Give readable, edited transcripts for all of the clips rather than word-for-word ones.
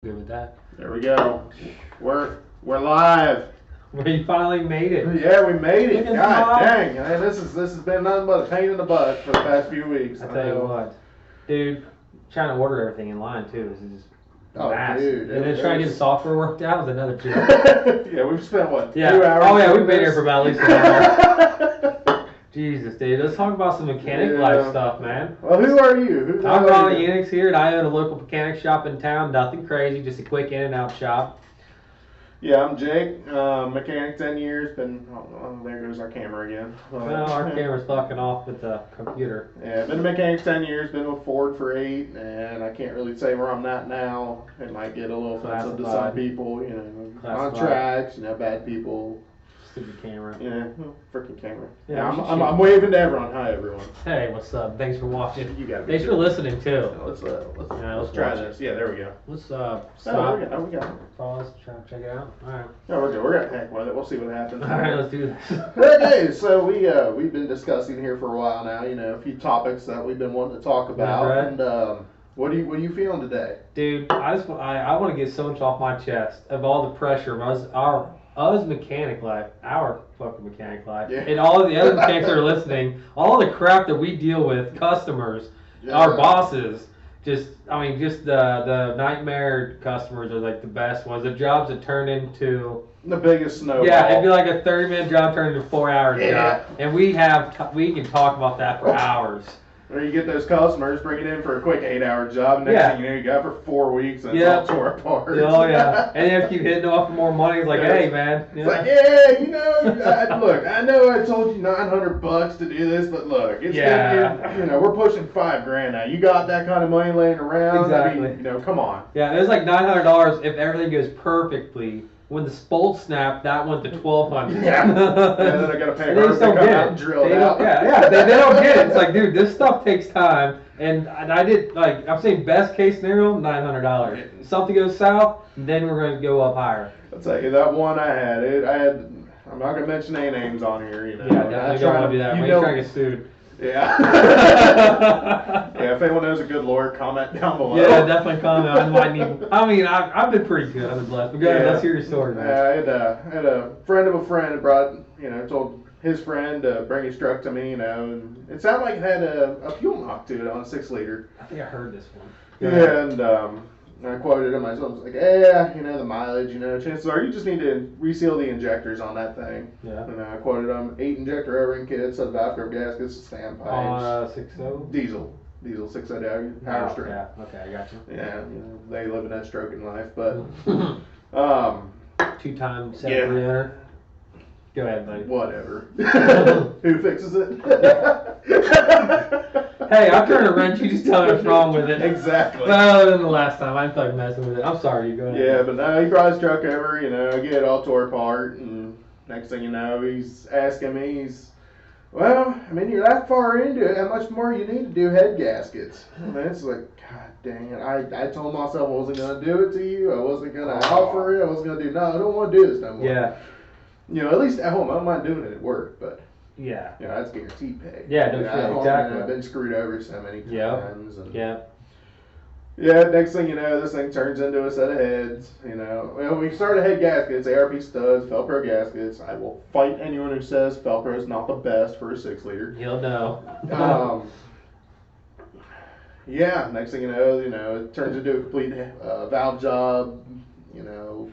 Good with that. There we go. We're live. We finally made it. Yeah, we made it. Look at God Bob. dang, man, this has been nothing but a pain in the butt for the past few weeks. I tell you what, dude, trying to order everything in line too is just Oh, massive. dude, And then trying to get the software worked out was another two. Yeah, we've spent what? Yeah. 2 hours. Oh yeah, doing we've been here this? for about at least an hour. Jesus, dude. Let's talk about some mechanic Yeah. life stuff, man. Well, who are you? Who the I'm hell are Ronnie you? Unix here, and I own a local mechanic shop in town. Nothing crazy, just a quick in and out shop. Yeah, I'm Jake. Mechanic 10 years. Oh, there goes our camera again. Well, our camera's fucking off with the computer. Yeah, been a mechanic 10 years, been with Ford for 8, and I can't really say where I'm at now. It might get a little offensive to some Classified. people, you know, Classified. contracts, you know, bad people. Stupid camera. Yeah, freaking camera. Yeah, Yeah, we should I'm waving to everyone. Hi, everyone. Hey, what's up? Thanks for watching. You got Thanks for listening too. Let's Yeah, let's let's try watch this. Yeah, there we go. Let's Oh, stop, we got it. pause, check it out. All right. No, we're good. We're gonna heck with it. We'll see what happens. All right, let's do this. Okay, so we've been discussing here for a while now. You know, a few topics that we've been wanting to talk about. right. And what are you feeling today? Dude, I want to get so much off my chest of all the pressure of us mechanic life, our fucking mechanic life, Yeah. and all of the other mechanics that are listening, all the crap that we deal with, customers, our bosses, just the nightmare customers are like the best ones. The jobs that turn into The biggest snowball. yeah, it'd be like a 30-minute job turned into a 4-hour Yeah. job, and we can talk about that for hours. Or you get those customers, bring it in for a quick 8-hour job, and next Yeah. thing you know, you got it for 4 weeks, and Yeah. it's all tore apart. Oh yeah, and you have to keep hitting them up for more money. It's like, Yeah. hey man, you It's know? like, yeah, you know, look, I know I told you $900 to do this, but look, it's Yeah. you know, we're pushing $5,000 now. You got that kind of money laying around? Exactly. I mean, you know, come on. Yeah, it was like $900 if everything goes perfectly. When the bolt snapped, that went to $1,200. Yeah. And then I gotta pay And they her just to don't come get out it. and drill They it don't- out. Yeah, they don't get it. It's like, dude, this stuff takes time. And I did, like, I'm saying best case scenario, $900. Something goes south, then we're going to go up higher. I'll tell you, that one I had, I'm not gonna mention any names on here, you know. Yeah, definitely don't want to do that. You When know- you're trying to get sued. Yeah. Yeah, if anyone knows a good lawyer, comment down below. Yeah, definitely comment. I might need. I mean, I've been pretty good. I've been blessed. But go ahead, Yeah. let's hear your story, man. I had a friend of a friend that brought, you know, told his friend to bring his truck to me, you know, and it sounded like it had a fuel knock to it on a 6-liter. I think I heard this one. Go ahead. And I quoted him. I was like, yeah, you know, the mileage, you know, chances are you just need to reseal the injectors on that thing. Yeah. And I quoted him, 8 injector O-ring kits, set of Velcro gaskets, standpipes. On 6.0? Diesel 6.0 power strength. Yeah, okay, I got you. Yeah, you know, they live in that stroking life, but 2 times Yeah. 700. Go ahead, buddy. whatever. Who fixes it? Hey, I'm turning a wrench. You just tell me what's wrong with it. Exactly. Well, other than the last time, I'm fucking messing with it. I'm sorry. You go ahead. Yeah, but no, he brought his truck over, you know, get it all tore apart, and next thing you know, he's asking me, well, I mean, you're that far into it, how much more you need to do head gaskets? And it's like, God dang it, I told myself I wasn't going to do it to you, I wasn't going to offer it, I wasn't going to do, no, I don't want to do this no more. Yeah. You know, at least at home, I don't mind doing it at work, but, Yeah. you know, that's guaranteed pay. Yeah, no You know, at shit, home, exactly. you know, I've been screwed over so many Yep. times. And, Yeah. yeah, next thing you know, this thing turns into a set of heads. You know, well, we started head gaskets, ARP studs, Velcro gaskets. I will fight anyone who says Velcro is not the best for a 6-liter. You'll know. Yeah, next thing you know, it turns into a complete valve job. You know,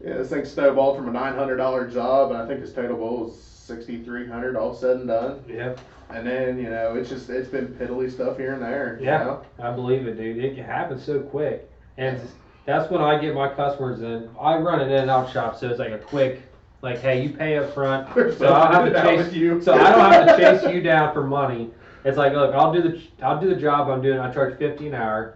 yeah, this thing snowballed from a $900 job, and I think his total bill was $6,300 all said and done. Yep. And then, you know, it's been piddly stuff here and there. You Yeah. know? I believe it, dude. It can happen so quick. And that's when I get my customers in. I run an in and out shop, so it's like a quick, like, hey, you pay up front. So I don't have to Out with chase you. So I don't have to chase you down for money. It's like, look, I'll do the job I'm doing. I charge $50 an hour.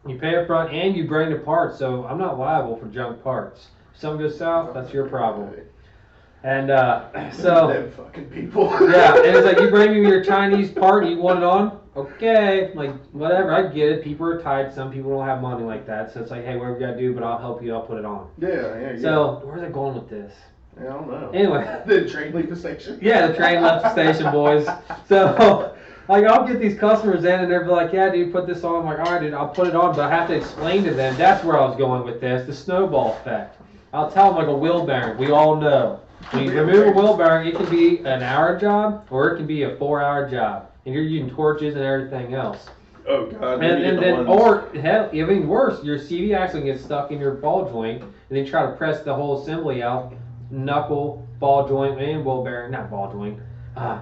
You pay up front and you bring the parts, so I'm not liable for junk parts. If something goes south, that's your problem. And so Them fucking people. yeah, and it's like you bring me your Chinese part and you want it on, okay, like whatever, I get it. People are tight, some people don't have money like that, so it's like, hey, whatever you gotta do, but I'll help you, I'll put it on. Yeah. So where's it going with this? I don't know. Anyway, The train leave the station. yeah, the train left the station, boys. So Like, I'll get these customers in and they're like, yeah, dude, put this on. I'm like, all right, dude, I'll put it on, but I have to explain to them. That's where I was going with this, the snowball effect. I'll tell them like a wheel bearing. We all know. When you remove a wheel bearing, it can be an hour job or it can be a 4-hour job. And you're using torches and everything else. Oh, God. And then, or, hell, even worse, your CV axle gets stuck in your ball joint and then try to press the whole assembly out. Knuckle, ball joint, and wheel bearing. Not ball joint.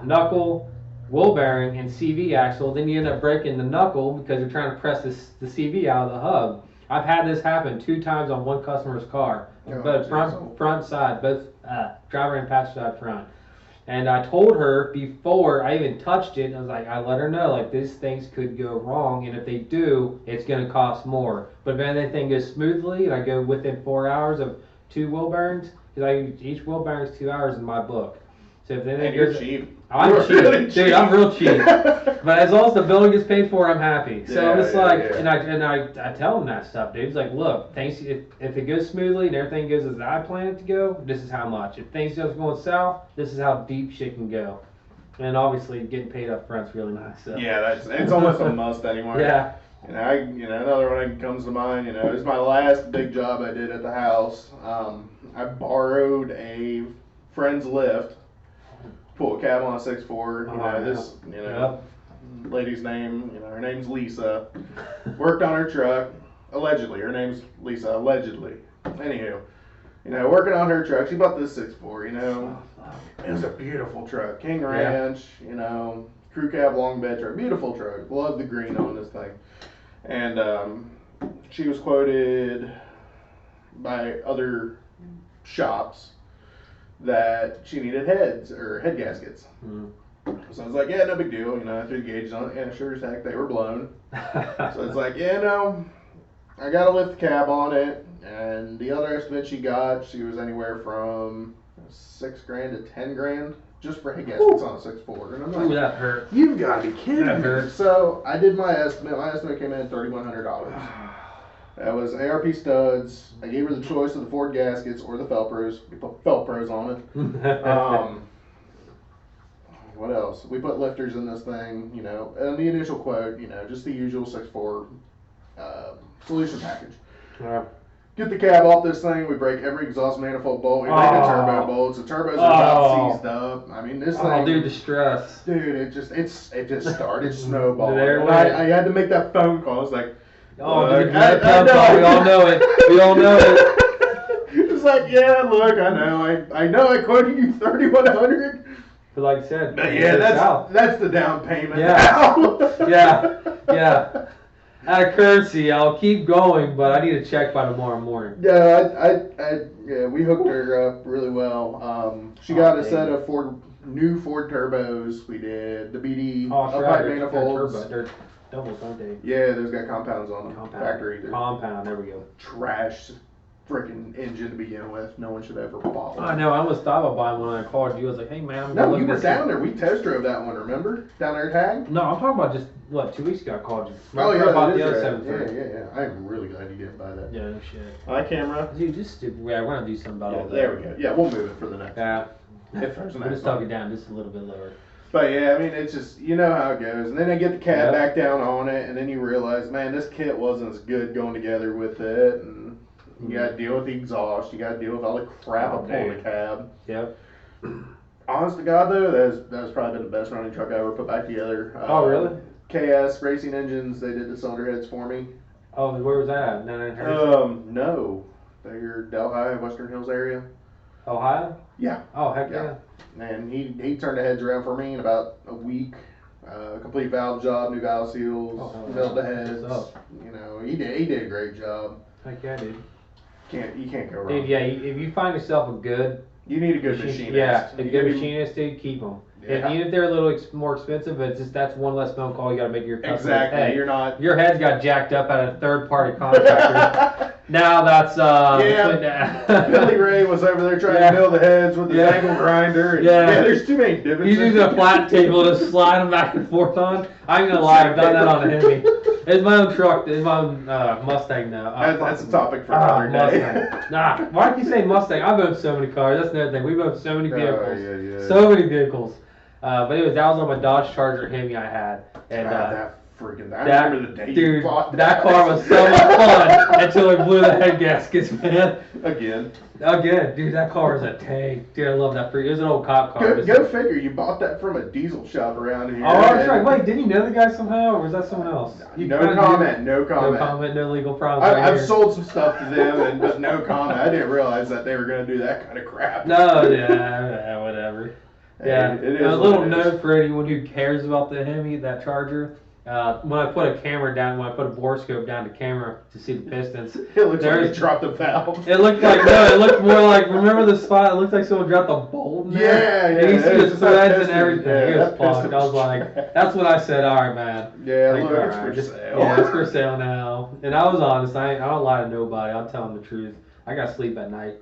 Knuckle, wheel bearing, and CV axle. Then you end up breaking the knuckle because you're trying to press the CV out of the hub. I've had this happen 2 times on one customer's car. But front side, both driver and passenger side front. And I told her before I even touched it, I was like, I let her know, like, these things could go wrong, and if they do, it's going to cost more. But if anything goes smoothly, and I go within 4 hours of 2 wheel bearings, because each wheel bearing is 2 hours in my book. So if anything you're goes, cheap. I'm cheap, really dude. cheap. I'm real cheap. But as long as the bill gets paid for, I'm happy. So I'm just and I tell them that stuff, dude. It's like, look, things if it goes smoothly and everything goes as I plan it to go, this is how much. If things just going south, this is how deep shit can go. And obviously, getting paid up front's really nice. So. Yeah, it's almost a must anymore. Yeah. Another one that comes to mind. It was my last big job I did at the house. I borrowed a friend's lift. Pull a cab on a 6'4", lady's name, her name's Lisa. Worked on her truck, allegedly. Her name's Lisa, allegedly. Anywho, working on her truck. She bought this 6'4", It was a beautiful truck. King Ranch, crew cab long bed truck. Beautiful truck. Love the green on this thing. And she was quoted by other shops that she needed head gaskets. So I was like, yeah, no big deal. I threw the gauges on it. Yeah, sure as heck, they were blown. So it's like, yeah, no, I got to lift the cab on it. And the other estimate she was anywhere from $6,000 to $10,000 just for head gaskets on a 6'4". And I'm like, Ooh, that hurt. You've got to be kidding That me. hurt. So I did my estimate. My estimate came in at $3,100. That was ARP studs. I gave her the choice of the Ford gaskets or the Felpros. We put Felpros on it. What else? We put lifters in this thing, and the initial quote, just the usual 6'4" solution package. Yeah. Get the cab off this thing. We break every exhaust manifold bolt. We break the turbo bolts. The turbos are about seized up. I mean, this thing. Oh, dude, the stress. Dude, it just started snowballing. There And I had to make that phone call. I was like, oh, look, dude, I know. We all know it. We all know it. It's like, yeah, look, I know I quoted you $3,100. But like I said, But yeah, that's the down payment. Yeah. Now. yeah. Out of courtesy, I'll keep going, but I need to check by tomorrow morning. Yeah, we hooked her up really well. She got a set of new Ford turbos. We did the BD upright manifolds. They're doubles, aren't they? Yeah, those got compounds on them. Factory. Compound, there we go. Trash freaking engine to begin with. No one should ever follow. I know. I almost thought about buying one when I called you. I was like, hey, man. No, you were down there. We test drove that one, remember? Down there at Tag? No, I'm talking about just, 2 weeks ago I called you. Oh, yeah, about that the is other right. 730. Yeah. I'm really glad you didn't buy that. Yeah, no shit. Hi, camera. Dude, just stupid. Yeah, we're going to do something about all that. There we go. Yeah, we'll move it for the next Yeah. If there's an We'll just talk it down just a little bit lower. But yeah, I mean, it's just, you know how it goes. And then I get the cab back down on it, and then you realize, man, this kit wasn't as good going together with it. And you got to deal with the exhaust. You got to deal with all the crap up on the cab. Yep. Honest to God, though, that was probably the best running truck I ever put back together. Oh, really? KS Racing Engines, they did the cylinder heads for me. Oh, where was that? No. They're Delhi, Western Hills area. Ohio? Yeah. Oh, heck yeah. And he turned the heads around for me in about a week. Complete valve job, new valve seals, milled the heads. He did a great job. Heck yeah, dude. You can't go wrong. Dude, yeah, if you find yourself a good... You need a good machinist. Yeah, a good machinist, dude, keep them. Yeah. Even if they're a little more expensive, but it's just that's one less phone call you got to make to your customer. Exactly. Hey, you're not... Your head's got jacked up at a third-party contractor. Now that's... Billy Ray was over there trying to mill the heads with his angle grinder. And there's too many divots. He's using a flat table to slide them back and forth on. I ain't gonna lie, I've done that on a Hemi. It's my own truck. It's my own Mustang now. That's a topic for another day. Nah, why do you say Mustang? I've owned so many cars. That's another thing. We've owned so many vehicles. Yeah. So many vehicles. But anyways, that was on my Dodge Charger Hemi I had, and I remember the day you bought that car was so much fun until it blew the head gaskets, man. Again, dude, that car was a tank. Dude, I love that. It was an old cop car. Go figure, you bought that from a diesel shop around here. Oh, that's right. Wait, didn't you know the guy somehow, or was that someone else? No comment. No comment, no legal problems. I've sold some stuff to them, but no comment. I didn't realize that they were going to do that kind of crap. No, yeah, whatever. Yeah, it is a little note for anyone who cares about the Hemi, that Charger. When I put a camera down, when I put a borescope down the camera to see the pistons, it looks like you dropped a valve. It looked like it looked more like, remember the spot? It looked like someone dropped a bolt in there. Yeah. You see the threads and everything. Yeah, It was fucked. I was like, that's what I said. All right, man. Yeah, like, look, it's for sale. Yeah, it's for sale now. And I was honest. I don't lie to nobody. I'll tell them the truth. I got sleep at night.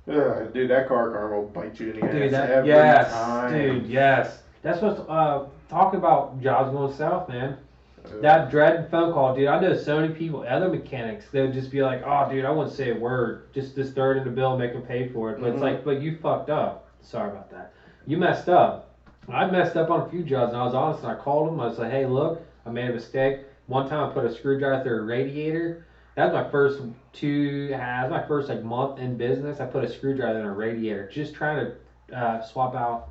Dude, that car karma will bite you in the ass every time. Dude, yes. That's what's talking about jobs going south, man. That dreaded phone call, dude. I know so many people, other mechanics, they would just be like, "Oh, dude, I wouldn't say a word. Just throw it in the bill and make them pay for it." But it's like, but you fucked up. Sorry about that. You messed up. I messed up on a few jobs, and I was honest. And I called them. I was like, "Hey, look, I made a mistake. One time I put a screwdriver through a radiator. That was my first like month in business. I put a screwdriver in a radiator, just trying to swap out.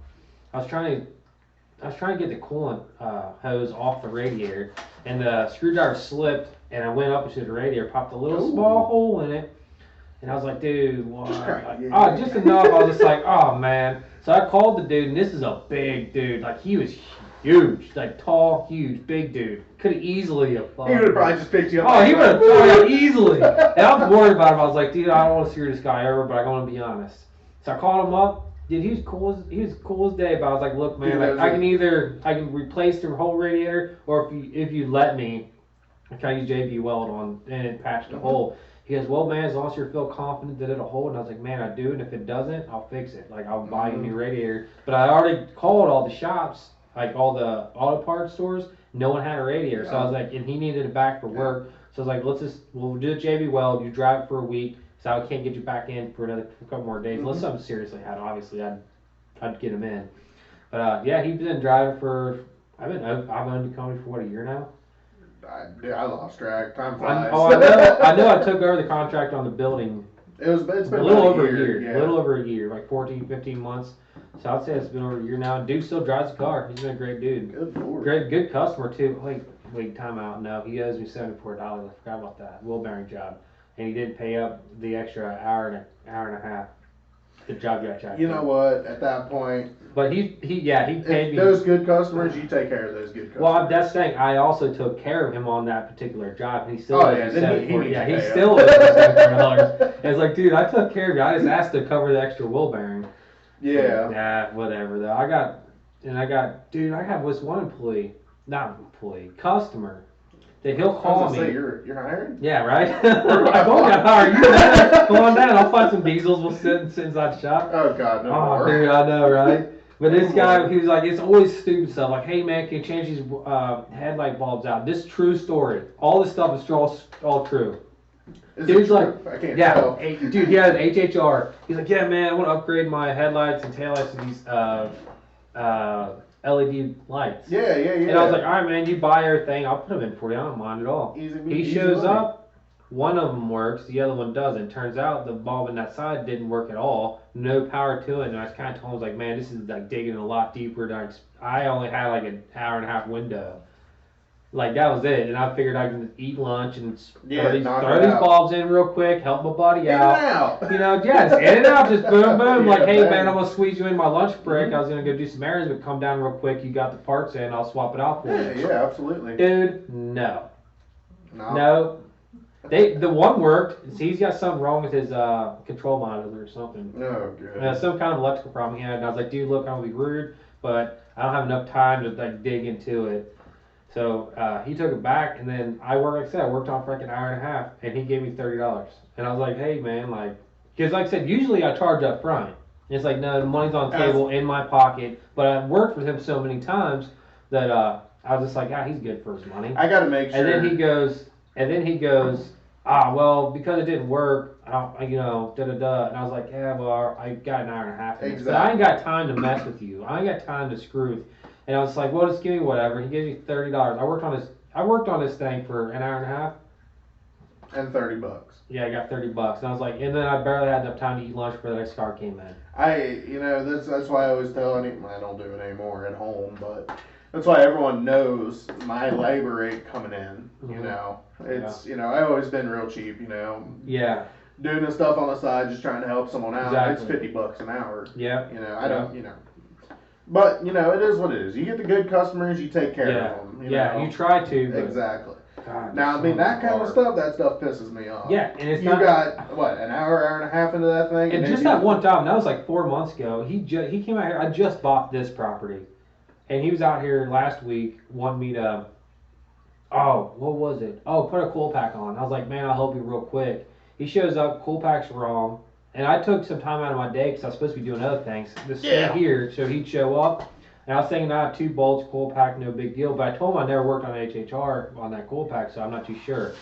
I was trying to get the coolant hose off the radiator, and the screwdriver slipped, and I went up into the radiator, popped a little small hole in it, and I was like, dude, what? Just enough. I was just like, oh, man. So I called the dude, and this is a big dude. Like, he was huge, like tall, huge, big dude. Could have easily He would have probably just picked you up. Oh, he would have easily. And I was worried about him. I was like, dude, I don't want to screw this guy over, but I want to be honest. So I called him up. Dude, he was cool as day, but I was like, look, man, like, I can replace the whole radiator, or if you let me, I can use JB Weld on and patch the hole. He goes, well, man, as long as you feel confident that it'll hold. And I was like, man, I do, and if it doesn't, I'll fix it. Like, I'll buy you a new radiator. But I already called all the shops, like all the auto parts stores. No one had a radiator, so I was like, and he needed it back for work. So I was like, we'll do the JB Weld. You drive it for a week. So I can't get you back in for a couple more days. Unless something seriously happened, obviously I'd get him in. But yeah, he's been driving for. I've owned the company for a year now. I lost track. Time flies. I know. I took over the contract on the building. It's been a little over a year. Yeah. A little over a year, like 14, 15 months. So I'd say it's been over a year now. Dude still drives the car. He's been a great dude. Good Lord. Good customer too. Wait, time out. No, he owes me $74. I forgot about that. Wheel bearing job. And he did pay up the extra hour and a half. The job got checked. You know what? At that point, but he paid me. Those good customers, you take care of those good customers. Well, that's the thing. I also took care of him on that particular job, and he still owes me $74. He still owes me $74. It's like, dude, I took care of you. I just asked to cover the extra wheel bearing. Yeah. Nah, whatever though. I have this one customer. That he'll call me. Say, you're hiring? Yeah, right? I'm going to hire you, man. Come on down. I'll find some diesels. We'll sit inside the shop. Oh, God, no more. Dude, I know, right? But this guy, he was like, it's always stupid stuff. Like, hey, man, can you change these headlight bulbs out? This true story. All this stuff is all true. Dude's like, I can't tell. Dude, he had an HHR. He's like, yeah, man, I want to upgrade my headlights and taillights to these LED lights. Yeah. And I was like, all right, man, you buy everything. I'll put them in for you. I don't mind at all. He shows up. One of them works. The other one doesn't. Turns out the bulb in that side didn't work at all. No power to it. And I kind of told him, I was like, man, this is like digging a lot deeper than I only had like an hour and a half window. Like, that was it. And I figured I could eat lunch and throw these bulbs in real quick, help my buddy out. You know, just in and out, just boom, boom. Like, hey, man, I'm going to squeeze you in my lunch break. I was going to go do some errands, but come down real quick. You got the parts in. I'll swap it out for you. Yeah, absolutely. Dude, no. The one worked. He's got something wrong with his control monitor or something. Oh, good. Some kind of electrical problem he had. And I was like, dude, look, I'm going to be rude, but I don't have enough time to like dig into it. So he took it back, and then I worked on for like an hour and a half, and he gave me $30. And I was like, hey, man, like, because like I said, usually I charge up front. And it's like, no, the money's on the table in my pocket. But I've worked with him so many times that I was just like, he's good for his money. I got to make sure. And then he goes, well, because it didn't work, da-da-da. And I was like, yeah, well, I got an hour and a half in this. But I ain't got time to mess with you. I ain't got time to screw with you. And I was like, well, just give me whatever. He gave me $30. I worked on this thing for an hour and a half. And $30. Yeah, I got $30. And I was like, and then I barely had enough time to eat lunch before the next car came in. That's why I always tell I don't do it anymore at home, but that's why everyone knows my labor rate coming in. I've always been real cheap. Yeah. Doing this stuff on the side, just trying to help someone out. Exactly. It's $50 an hour. Yeah. I don't. But it is what it is. You get the good customers, you take care of them. You try to. But... Exactly. God, now, that kind of stuff, that stuff pisses me off. Yeah, and it's got, an hour and a half into that thing? And just that one time, that was like 4 months ago, he came out here, I just bought this property, and he was out here last week, wanted me to, what was it? Put a cool pack on. I was like, man, I'll help you real quick. He shows up, cool pack's wrong, and I took some time out of my day, because I was supposed to be doing other things, to stay here, so he'd show up. And I was thinking, 2 bolts, cool pack, no big deal. But I told him I never worked on HHR on that cool pack, so I'm not too sure.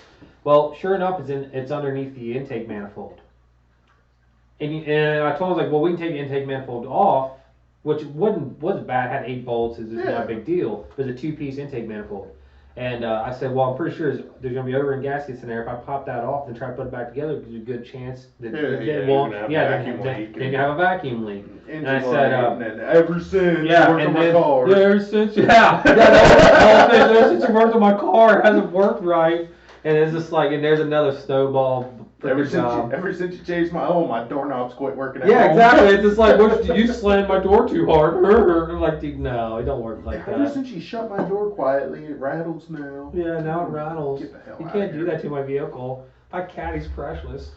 Well, sure enough, it's underneath the intake manifold. And I told him, I was like, well, we can take the intake manifold off, which wasn't bad. It had 8 bolts. It's not a big deal. It was a 2-piece intake manifold. And I said, well, I'm pretty sure there's going to be O-ring gaskets in there. If I pop that off and try to put it back together, there's a good chance that it won't. Then you have a vacuum leak. And I said, ever since you worked on my car. Yeah, ever since you worked on my car, it hasn't worked right. And it's just like, and there's another snowball. Ever since you changed my doorknobs quit working. Yeah, exactly. It's just like, you slammed my door too hard. I'm like, dude, no, it don't work like that. Ever since you shut my door quietly, it rattles now. Yeah, now it rattles. Get the hell you out can't of do that to my vehicle. My caddy's precious.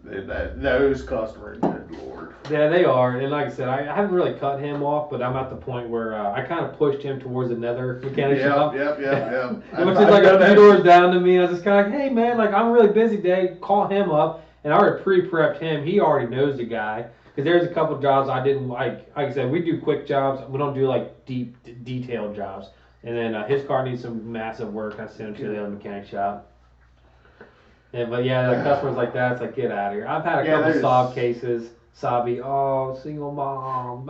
Those customers, good lord. Yeah, they are. And like I said, I haven't really cut him off, but I'm at the point where I kind of pushed him towards another mechanic shop. Yep. Which is like a few doors down to me. I was just kind of like, hey, man, like, I'm really busy today. Call him up. And I already pre-prepped him. He already knows the guy. Because there's a couple jobs I didn't like. Like I said, we do quick jobs. We don't do, like, deep, detailed jobs. And then his car needs some massive work. I sent him to the other mechanic shop. But like customers like that, it's like, get out of here. I've had a couple sob cases. Sobby, single mom,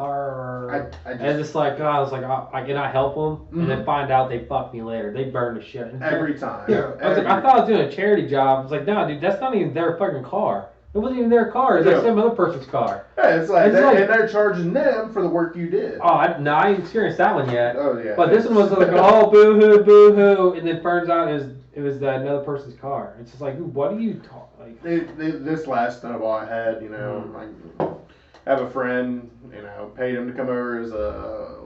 and it's just like, I was like, can I help them? And then find out they fuck me later. They burn the shit. Every time. Yeah. I was like, I thought I was doing a charity job. I was like, no, dude, that's not even their fucking car. It wasn't even their car. It's like some other person's car. Yeah, it's like, and they're charging them for the work you did. I ain't experienced that one yet. Oh, yeah. But this one was like, boo-hoo, boo-hoo. And then turns out it was another person's car. It's just like, what are you talking like? This last snowball I had, I have a friend, paid him to come over as a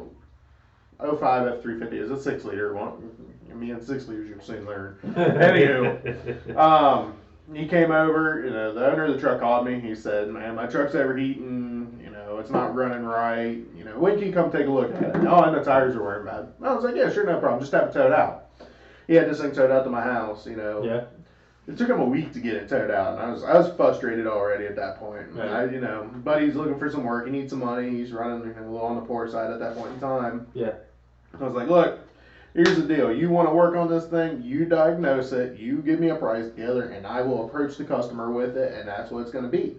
05 F350. It's a 6-liter one. Me and 6 liters, you've seen learn. Anywho, he came over, the owner of the truck called me. He said, man, my truck's overheating, it's not running right. When can you come take a look at it? Oh, and the tires are wearing bad. I was like, yeah, sure, no problem. Just have it towed out. He had this thing towed out to my house, Yeah. It took him a week to get it towed out, and I was frustrated already at that point. Right. Buddy's looking for some work. He needs some money. He's running a little on the poor side at that point in time. Yeah. I was like, look, here's the deal. You want to work on this thing, you diagnose it, you give me a price together, and I will approach the customer with it, and that's what it's going to be.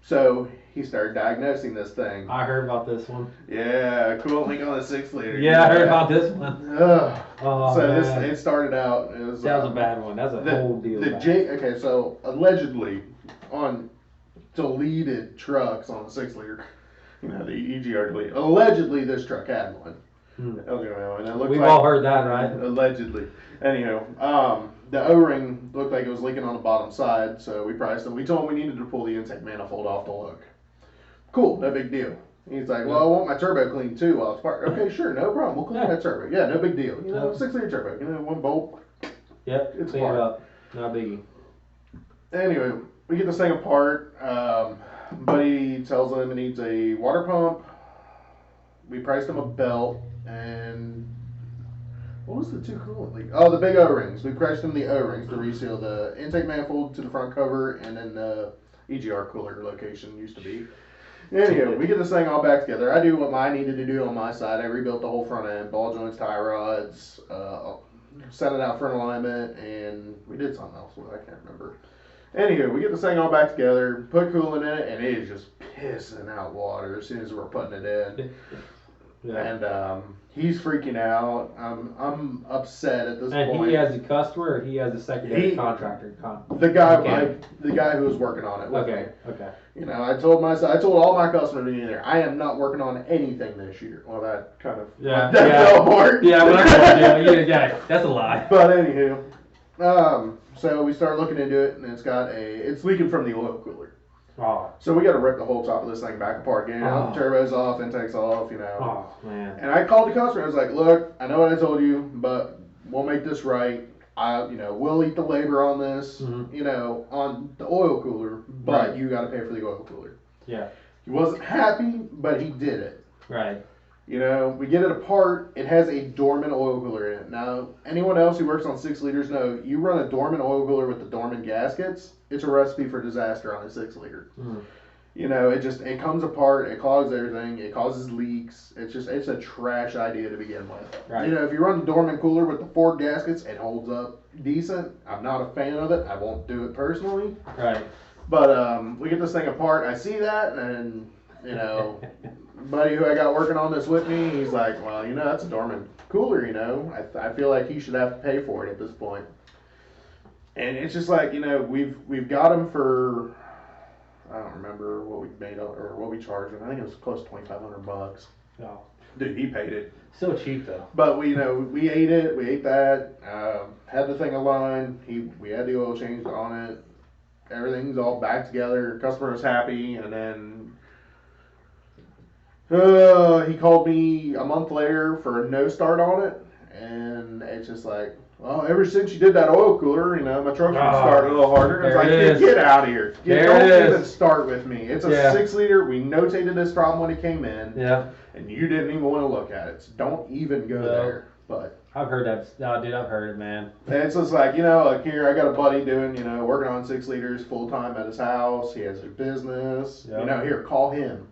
So he started diagnosing this thing. I heard about this one. Yeah, coolant leak on the 6-liter. Yeah, I heard about this one. It started out. That was a bad one. That's a whole deal. Okay, so allegedly on deleted trucks on the 6-liter, the EGR delete. Allegedly, this truck had one. And it looked We've all heard that, right? Allegedly. Anyhow, the O-ring looked like it was leaking on the bottom side, so we priced them. We told him we needed to pull the intake manifold off to look. Cool, no big deal. He's like, well, I want my turbo cleaned too while it's parked. Okay, sure, no problem. We'll clean that turbo. Yeah, no big deal. 6-liter turbo. One bolt. Yep, it's clean it up. Not biggie. Anyway, we get this thing apart. Buddy tells him it needs a water pump. We priced him a belt, and what was the 2 coolant leaks? Oh, the big O-rings. We priced him the O-rings to reseal the intake manifold to the front cover, and then the EGR cooler location used to be. Anyway, we get this thing all back together. I do what I needed to do on my side. I rebuilt the whole front end, ball joints, tie rods, sent it out for an alignment, and we did something else with it. I can't remember. Anywho, we get this thing all back together, put coolant in it, and it is just pissing out water as soon as we're putting it in. Yeah. And he's freaking out. I'm upset at this And point. he has the customer, or he has the secondary contractor? The guy who was working on it with me. Okay. You know, I told all my customers in there, I am not working on anything this year. Well, that kind of fell apart. Yeah, well, that's a lie. But anywho, so we start looking into it, and it's leaking from the oil cooler. Oh. So we got to rip the whole top of this thing back apart, get turbos off, intakes off, you know. Oh man. And I called the customer. I was like, look, I know what I told you, but we'll make this right. We'll eat the labor on this, you know, on the oil cooler, but you got to pay for the oil cooler. Yeah. He wasn't happy, but he did it. Right. You know, we get it apart. It has a dormant oil cooler in it. Now, anyone else who works on 6 liters know you run a dormant oil cooler with the dormant gaskets, it's a recipe for disaster on a 6 liter. You know, it comes apart, it causes everything, it causes leaks. It's a trash idea to begin with. Right. You know, if you run the dormant cooler with the 4 gaskets, it holds up decent. I'm not a fan of it. I won't do it personally. Right. But we get this thing apart. I see that, and you know, buddy who I got working on this with me, he's like, well, you know, that's a dormant cooler. You know, I feel like he should have to pay for it at this point. And it's just like, you know, we've got him for, I don't remember what we made or what we charged him. I think it was close to $2,500. Oh. Dude, he paid it. So cheap though. But we ate it. We ate that. Had the thing aligned. We had the oil changed on it. Everything's all back together. Customer was happy, and then he called me a month later for a no start on it, and it's just like, well, ever since you did that oil cooler, you know, my truck's been starting a little harder. It's like, get out of here. Don't even start with me. It's a 6 liter. We notated this problem when it came in. Yeah. And you didn't even want to look at it. So don't even go there. But I've heard that. No, dude, I've heard it, man. And it's just like, you know, like here, I got a buddy doing, you know, working on 6 liters full time at his house. He has a business. Yep. You know, here, call him.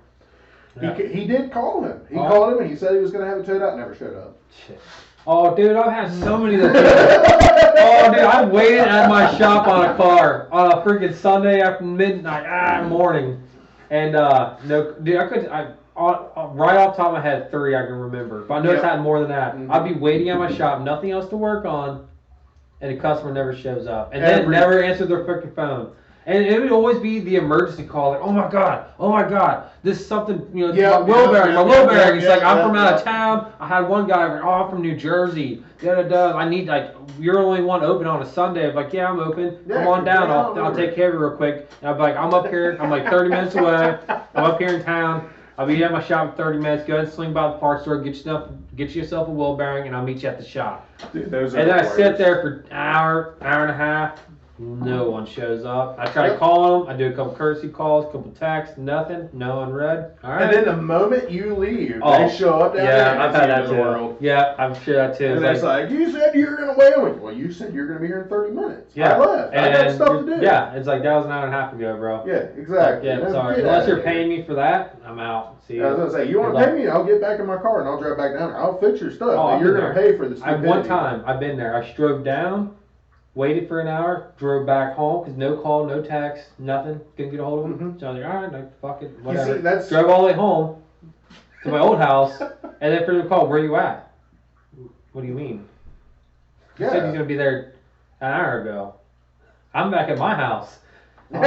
Yep. He did call him. He called him and he said he was going to have it towed out. Never showed up. Shit. Oh, dude, I've had so many of those. Oh, dude, I waited at my shop on a car on a freaking Sunday after midnight, morning. And, no, dude, right off the top of my head, 3 I can remember. But I know it's had more than that. I'd be waiting at my shop, nothing else to work on, and the customer never shows up. And then never answered their freaking phone. And it would always be the emergency call, like, oh my God, this is something, you know, my wheel bearing. It's like, I'm from out of town. I had one guy, I'm from New Jersey. I need, like, you're only one open on a Sunday. I'm like, yeah, I'm open. Come on down. I'll take care of you real quick. And I'll be like, I'm up here. I'm like 30 minutes away. I'm up here in town. I'll be at my shop in 30 minutes. Go ahead and swing by the parts store, get yourself a wheel bearing, and I'll meet you at the shop. Dude, and then I sit there for an hour and a half. No one shows up. I try calling them. I do a couple courtesy calls, a couple texts, nothing. No one read. All right. And then the moment you leave, they show up down there. Yeah, I've had that too. Yeah, I'm sure that too. And it's like, you said you were going to wait. I'm like, well, you said you were going to be here in 30 minutes. Yeah. I left. I got stuff to do. Yeah, it's like, that was an hour and a half ago, bro. Yeah, exactly. Yeah, sorry. Unless you're paying me for that, I'm out. See you. I was going to say, you want to pay me? I'll get back in my car and I'll drive back down there. I'll fix your stuff. But you're going to pay for the stupidity. One time, I've been there. I drove down. Waited for an hour, drove back home because no call, no text, nothing. Couldn't get a hold of him. So I was like, all right, like, fuck it, whatever. See, drove all the way home to my old house, and then for the call, where you at? What do you mean? He said he's gonna be there an hour ago. I'm back at my house. Yeah, I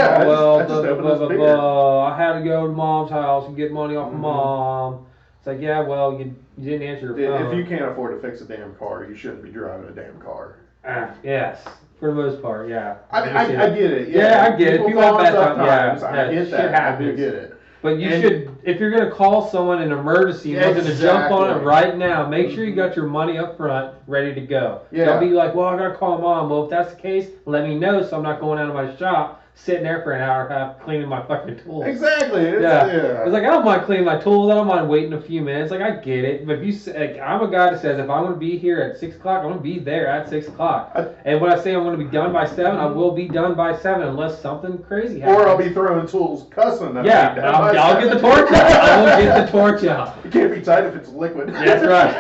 had to go to mom's house and get money off of mom. It's like, yeah, well, you didn't answer your phone. If you can't afford to fix a damn car, you shouldn't be driving a damn car. Yes, for the most part, yeah. I get it. Yeah, I get it. People have bad times. I get that. I do get it. But you should, if you're gonna call someone in an emergency and looking to jump on it right now, make sure you got your money up front, ready to go. Yeah. Don't be like, well, I gotta call mom. Well, if that's the case, let me know so I'm not going out of my shop. Sitting there for an hour and a half cleaning my fucking tools. Exactly. It's like, I don't mind cleaning my tools. I don't mind waiting a few minutes. Like, I get it. But if you, like, I'm a guy that says if I'm going to be here at 6 o'clock, I'm going to be there at 6 o'clock. And when I say I'm going to be done by 7, I will be done by 7 unless something crazy happens. Or I'll be throwing tools cussing them. Yeah, I'll get the torch out. I will get the torch out. It can't be tight if it's liquid. That's right.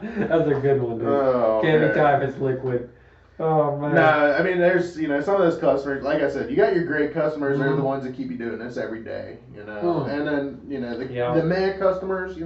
That's a good one, dude. Oh, Candy man. time is liquid. Oh man. No, I mean, there's, some of those customers, like I said, you got your great customers, they're the Mhm. ones that keep you doing this every day, Hmm. And then, Yeah. the mad customers, you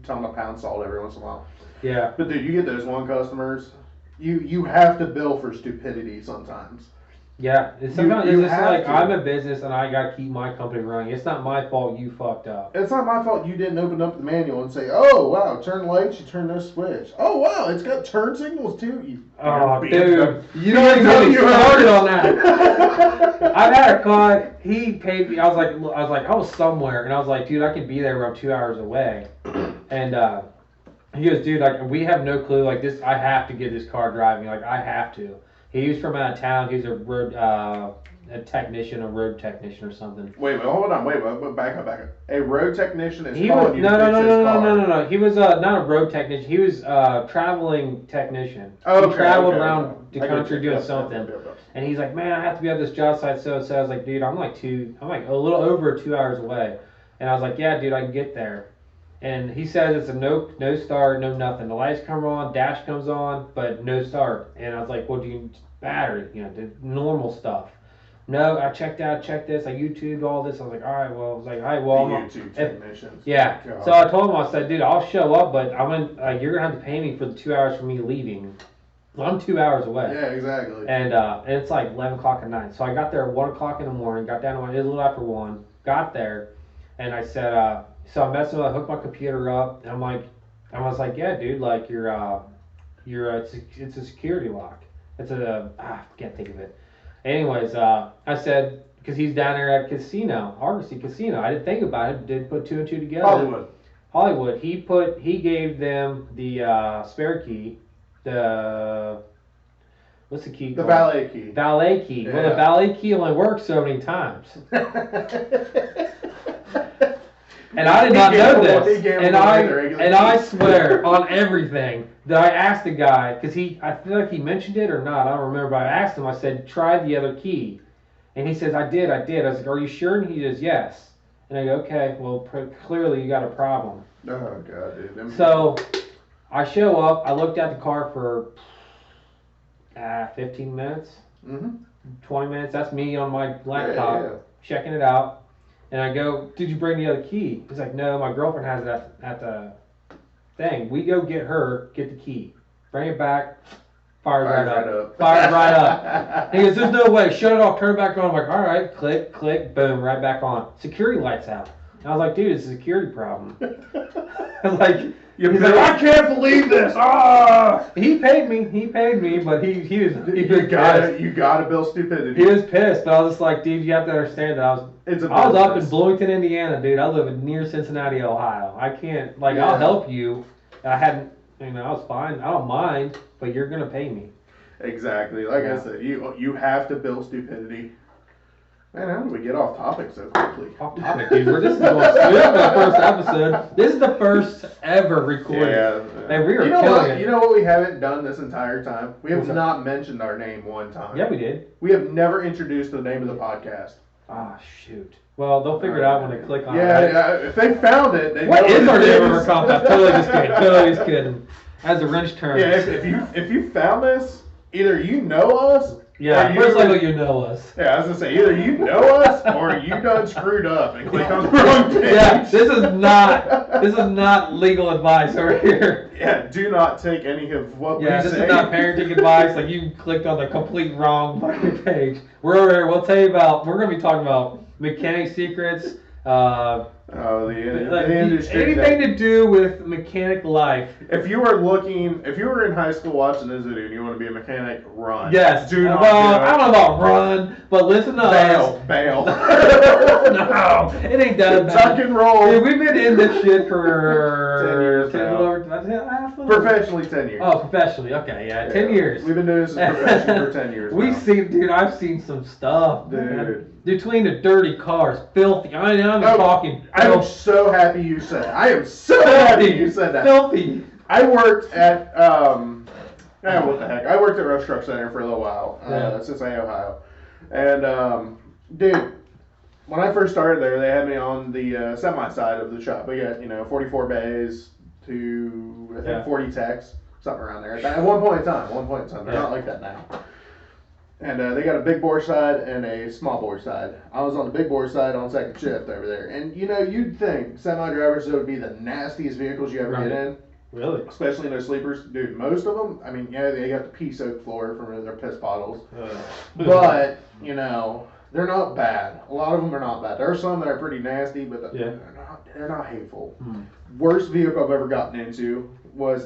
tell them a pound salt every once in a while. Yeah. But dude, you get those one customers, you have to bill for stupidity sometimes. Yeah. Sometimes you it's just have like to. I'm a business and I gotta keep my company running. It's not my fault you fucked up. It's not my fault you didn't open up the manual and say, oh, wow, turn lights, you turn this switch. Oh, wow, it's got turn signals too. You Oh, damn dude. BMW. You don't even get me started on that. I've had a client, he paid me, I was somewhere, and I was like, dude, I could be there around 2 hours away. And he goes, dude, like, we have no clue, like, this, I have to get this car driving, like, I have to. He was from out of town, he was a road, a road technician or something. Wait, hold on, back up. A road technician is He calling was, you to fix his car. no. He was not a road technician, he was a traveling technician. Oh, He traveled around okay. the I get country you. doing Yep, something. yep. And he's like, man, I have to be at this job site so I was like, dude, I'm like a little over 2 hours away. And I was like, yeah, dude, I can get there. And he says it's a no start, no nothing. The lights come on, dash comes on, but no start. And I was like, well, do you battery, the normal stuff. No, I checked this, I YouTubed all this. I was like, all right, well, YouTube technicians. yeah. God. So I told him, I said, dude, I'll show up, but you're gonna have to pay me for the 2 hours for me leaving. Well, I'm 2 hours away. Yeah, exactly. And it's like 11 o'clock at night. So I got there at 1 o'clock in the morning, got down to it was a little after 1, got there, and I said, so I'm messing with I hooked my computer up, and I was like, yeah, dude, like it's a security lock. I can't think of it. Anyways, I said, because he's down there at Argosy Casino. I didn't think about it, didn't put two and two together. Hollywood. He gave them the spare key, what's the key The called? valet key. Valet key. Yeah. Well, the valet key only works so many times. And I did not know this. And I swear on everything that I asked the guy, because I feel like he mentioned it or not, I don't remember, but I asked him, I said, try the other key. And he says, I did. I was like, are you sure? And he says, yes. And I go, okay, well, clearly you got a problem. Oh, God, dude. So I show up, I looked at the car for 15 minutes, 20 minutes. That's me on my laptop checking it out. And I go, did you bring the other key? He's like, no, my girlfriend has it at the thing. We go get the key, bring it back, fire it right up. Fire it right up. He goes, there's no way, shut it off, turn it back on. I'm like, all right, click, click, boom, right back on. Security lights out. And I was like, dude, it's a security problem. I was like, he's like, I can't believe this. He paid me, but you gotta bill stupidity. He was pissed, but I was just like, dude, you have to understand that I was up in Bloomington, Indiana, dude. I live near Cincinnati, Ohio. I can't, I'll help you. I hadn't, I was fine. I don't mind, but you're gonna pay me. Exactly. Like I said, you have to bill stupidity. Man, how did we get off topic so quickly? Off topic, dude. This is going smooth for the first episode. This is the first ever recording. Yeah. And we were killing it. You know what we haven't done this entire time? We have not mentioned our name one time. Yeah, we did. We have never introduced the name of the podcast. Ah, shoot. Well, they'll figure it out when they click on it. Yeah, if they found it, they what know is our it name of our podcast? Totally just kidding. As a wrench term. Yeah, if you found this, either you know us. Yeah, first likely you know us. Yeah, I was gonna say either you know us or you done screwed up and clicked on the wrong page. Yeah, this is not legal advice over here. Yeah, do not take any of what we say. Yeah, this is not parenting advice. Like you clicked on the complete wrong fucking page. We're over here. We're gonna be talking about mechanic secrets. The industry. Anything to do with mechanic life. If you were in high school watching this video and you want to be a mechanic, run. Yes. Do not. I don't know about run, but listen to us. Bail. No, it ain't that bad. Tuck and roll. Dude, we've been in this shit for 10 years now. Professionally 10 years. Oh, professionally. Okay, yeah, 10 years. We've been doing this professionally for 10 years now. I've seen some stuff. Dude. Man. Between the dirty cars, filthy. I'm talking. I'm so happy you said that. I am so happy you said that. Filthy. I worked at what the heck? I worked at Rush Truck Center for a little while, Cincinnati, Ohio, and dude, when I first started there, they had me on the semi side of the shop. We got 44 bays, to I think 40 techs, something around there. At one point in time, they're not like that now. And they got a big bore side and a small bore side. I was on the big bore side on second shift over there. And you'd think semi-drivers would be the nastiest vehicles you ever get in. Really? Especially in those sleepers. Dude, most of them, I mean, yeah, they got the pea-soaked floor from their piss bottles. But, they're not bad. A lot of them are not bad. There are some that are pretty nasty, but they're not hateful. Worst vehicle I've ever gotten into was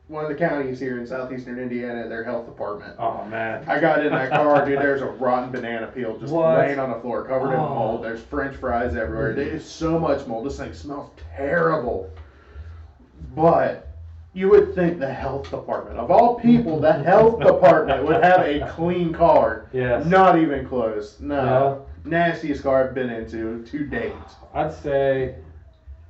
one of the counties here in southeastern Indiana, their health department. Oh, man. I got in that car, dude, there's a rotten banana peel just laying on the floor, covered in mold. There's french fries everywhere. There's so much mold. This thing smells terrible. But you would think the health department, of all people, the health department would have a clean car. Yes. Not even close. No. Nastiest car I've been into to date. I'd say,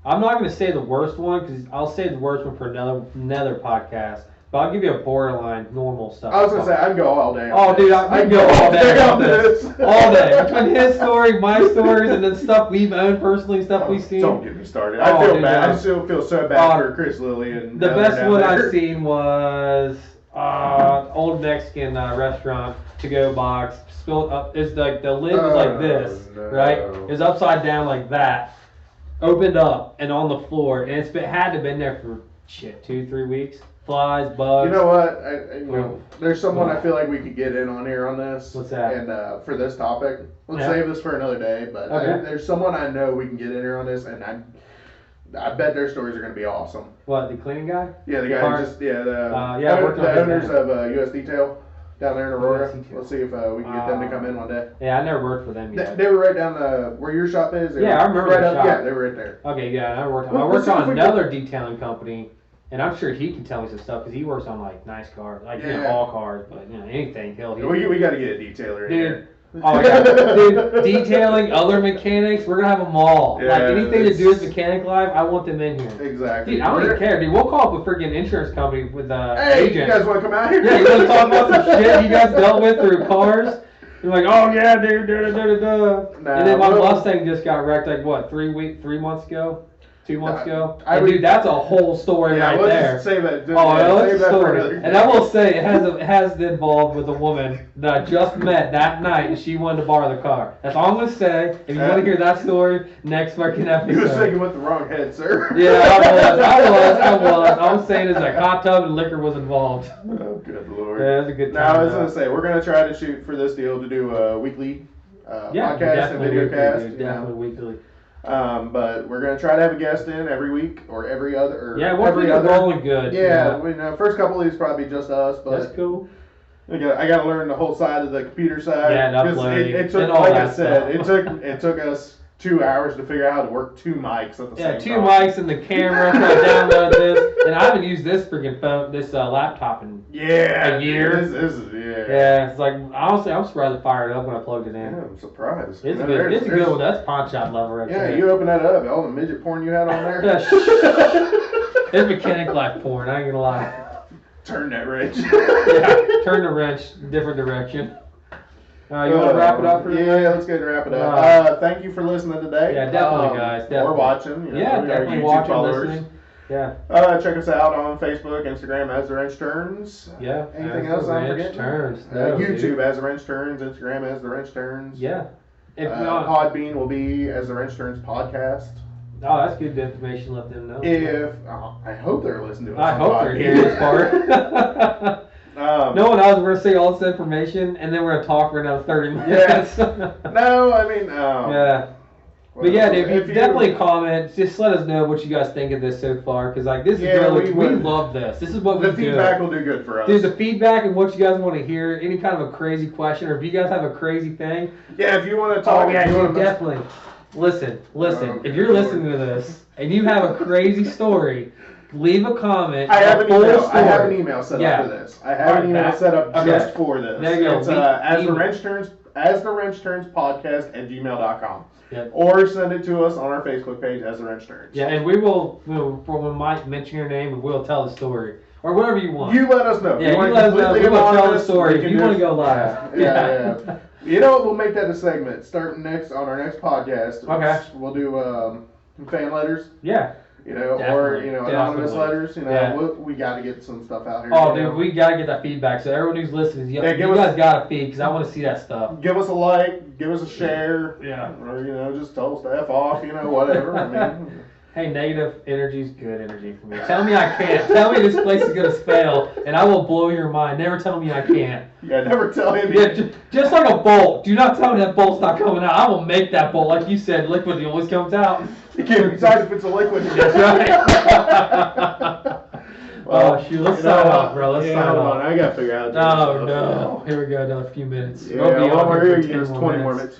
I'm not going to say the worst one, because I'll say the worst one for another podcast. But I'll give you a borderline normal stuff. I was going to say, I'd go all day. Oh, dude, I'd go all day on this. All day. Between his story, my stories, and then stuff we've owned personally, stuff we've seen. Don't get me started. I feel bad. I still feel so bad for Chris Lilly. And the best one I've seen was old Mexican restaurant, to-go box. Spilled up. It's like the lid was like this, right? It was upside down like that. Opened up and on the floor. And it had to have been there for, 2-3 weeks. Flies, bugs. You know what? There's someone I feel like we could get in on here on this. What's that? And for this topic, let's save this for another day. But there's someone I know we can get in here on this, and I bet their stories are going to be awesome. What, the cleaning guy? Yeah, the guy who the owners of US Detail down there in Aurora. Let's see if we can get them to come in one day. Yeah, I never worked for them yet. They were right down where your shop is. Yeah, I remember the shop. Yeah, they were right there. Okay, yeah, I worked on another detailing company. And I'm sure he can tell me some stuff because he works on like nice cars, like all cars, but anything. We got to get a detailer in here. Oh yeah, dude, detailing, other mechanics, we're gonna have them all. Yeah, like anything to do with mechanic life, I want them in here. Exactly. Dude, I don't even care, dude. We'll call up a freaking insurance company with Hey, agent. you guys want to come out here? Yeah, you want to talk about some shit you guys dealt with through cars? You're like, oh yeah, dude, and then my Mustang just got wrecked like what, 3 months ago? 2 months ago? Dude, that's a whole story right there. Just save that. Save that for another day. And I will say, it has involved with a woman that I just met that night, and she wanted to borrow the car. That's all I'm going to say. If you want to hear that story, next fucking episode. You were thinking with the wrong head, sir. Yeah, I was. I was saying it's like hot tub and liquor was involved. Oh, good lord. Yeah, it was a good time. Now, I was going to say, we're going to try to shoot for this deal to do a weekly podcast and video cast. Definitely weekly. But we're gonna try to have a guest in every week or every other. Every other. Rolling good. Yeah, first couple of these probably just us, but that's cool. I got to learn the whole side of the computer side. Yeah, and uploading. It took, like I said, it took us 2 hours to figure out how to work 2 mics at the same time. Yeah, 2 mics and the camera. So I download this, and I haven't used this freaking phone, this laptop in a year. This is Yeah, it's like honestly, I'm surprised it fired up when I plugged it in. Yeah, I'm surprised. It's a good one. That's pawn shop level right there. Yeah, you open that up, all the midget porn you had on there. It's mechanic life porn. I ain't gonna lie. Turn that wrench. Yeah, turn the wrench different direction. You want to wrap it up for today? Yeah, let's go ahead and wrap it up. Thank you for listening today. Yeah, definitely, guys. Definitely. Or watching. Definitely watching, listening. Yeah. Check us out on Facebook, Instagram, As the Wrench Turns. Yeah. Anything else I'm forgetting? Turns. YouTube, As the Wrench Turns. Instagram, As the Wrench Turns. Yeah. Podbean will be As the Wrench Turns Podcast. Oh, that's good information. Let them know. I hope they're listening to us. I hope they're hearing this part. No one else. We're going to say all this information, and then we're going to talk for another 30 minutes. Yeah. No, I mean... yeah. But yeah, if you definitely comment, just let us know what you guys think of this so far, because like this is really, we love this. This is what we do. The feedback will do good for us. Dude, the feedback and what you guys want to hear, any kind of a crazy question, or if you guys have a crazy thing. Yeah, if you want to talk. Definitely. Listen. Okay, if you're listening to this and you have a crazy story, leave a comment. I have an email set up for this. I have an email set up just for this. There you go. It's as the wrench turns podcast at gmail.com. Yep. Or send it to us on our Facebook page as the Wrench Turns. Yeah, and we will when Mike mention your name, and we'll tell the story. Or whatever you want. You let us know. Yeah, you let us know. We will tell the story. If you want to go live. Yeah. You know what? We'll make that a segment starting on our next podcast. Okay. We'll do fan letters. Yeah. you know, or Definitely, you know, anonymous definitely. letters. You know, Yeah. we got to get some stuff out here. Oh, you dude, know. we gotta get that feedback. So everyone who's listening, you Yeah, give guys us- gotta feed because I want to see that stuff. Give us a like, give us a share, Yeah. or you know, just tell us to F off, you know, whatever. I mean, Hey, negative energy is good energy for me. Tell me I can't. Tell me this place is gonna fail, and I will blow your mind. Never tell me I can't. yeah, never tell him. Yeah, just like a bolt. Do not tell me that bolt's not coming out. I will make that bolt. Like you said, liquid always comes out. You can't decide if it's a liquid. That's right. Oh, shoot. Let's sign off, bro. Let's sign hold off. on. I gotta figure out. Oh, no. Here we go. Another few minutes. Yeah, We'll be while on we're here here, for you 10 use 20 more minutes.